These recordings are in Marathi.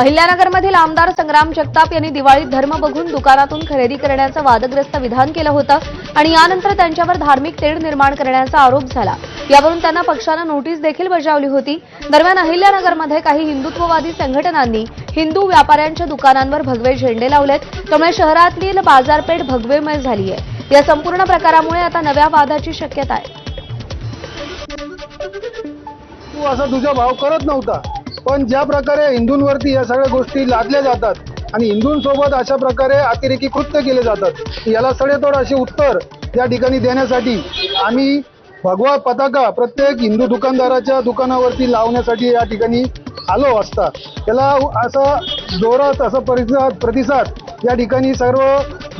अहिल्यानगरमधील आमदार संग्राम जगताप यांनी दिवाळीत धर्म बघून दुकानातून खरेदी करण्याचं वादग्रस्त विधान केलं होतं आणि यानंतर त्यांच्यावर धार्मिक तेढ निर्माण करण्याचा आरोप झाला। यावरून त्यांना पक्षानं नोटीस देखील बजावली होती। दरम्यान अहिल्यानगरमध्ये काही हिंदुत्ववादी संघटनांनी हिंदू व्यापाऱ्यांच्या दुकानांवर भगवे झेंडे लावलेत, त्यामुळे शहरातली बाजारपेठ भगवेमय झाली आहे। या संपूर्ण प्रकारामुळे आता नव्या वादाची शक्यता आहे। तू असा तुझा भाव करत नव्हता, पण ज्या प्रकारे हिंदूंवरती या सगळ्या गोष्टी लादल्या जातात आणि हिंदूंसोबत अशा प्रकारे अतिरेकी कृत्य केले जातात, याला सडेतोड असे उत्तर या ठिकाणी देण्यासाठी आम्ही भगवा पताका प्रत्येक हिंदू दुकानदाराच्या दुकानावरती लावण्यासाठी या ठिकाणी आलो असता त्याला असा जोरात असा प्रतिसाद या ठिकाणी सर्व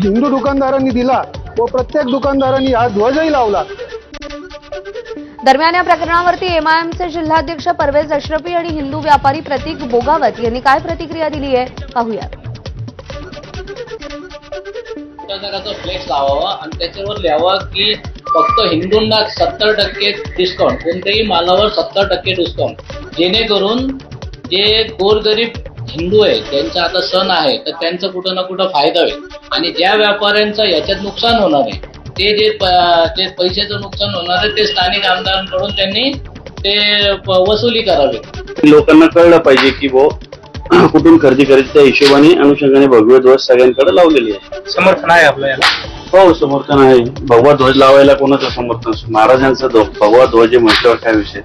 हिंदू दुकानदारांनी दिला व प्रत्येक दुकानदारांनी हा ध्वजही लावला। दरम्यान या प्रकरणावरती एमआयएमचे जिल्हाध्यक्ष परवेज अशरफी आणि हिंदू व्यापारी प्रतीक बोगावत यांनी काय प्रतिक्रिया दिली आहे पाहूया। फ्लेक्स लावावा आणि त्याच्यावर लिहावा की फक्त हिंदूंना 70% डिस्काउंट, कोणत्याही मालावर 70% डिस्काउंट, जेणेकरून जे गोरगरीब हिंदू आहे त्यांचा आता सण आहे तर त्यांचा कुठं ना कुठं फायदा होईल आणि ज्या व्यापाऱ्यांचं याच्यात नुकसान होणार आहे ते जे पैशाचं नुकसान होणार आहे ते स्थानिक आमदारांकडून त्यांनी ते वसुली करावी। लोकांना कळलं पाहिजे की कुठून खरेदी करायची, त्या हिशोबाने अनुषंगाने भगवे ध्वज सगळ्यांकडे लावलेली आहे। समर्थन आहे आपल्याला? हो, समर्थन आहे। भगवा ध्वज लावायला कोणाचं समर्थन? महाराजांचा भगवा ध्वज म्हटल्यावर काय विषय?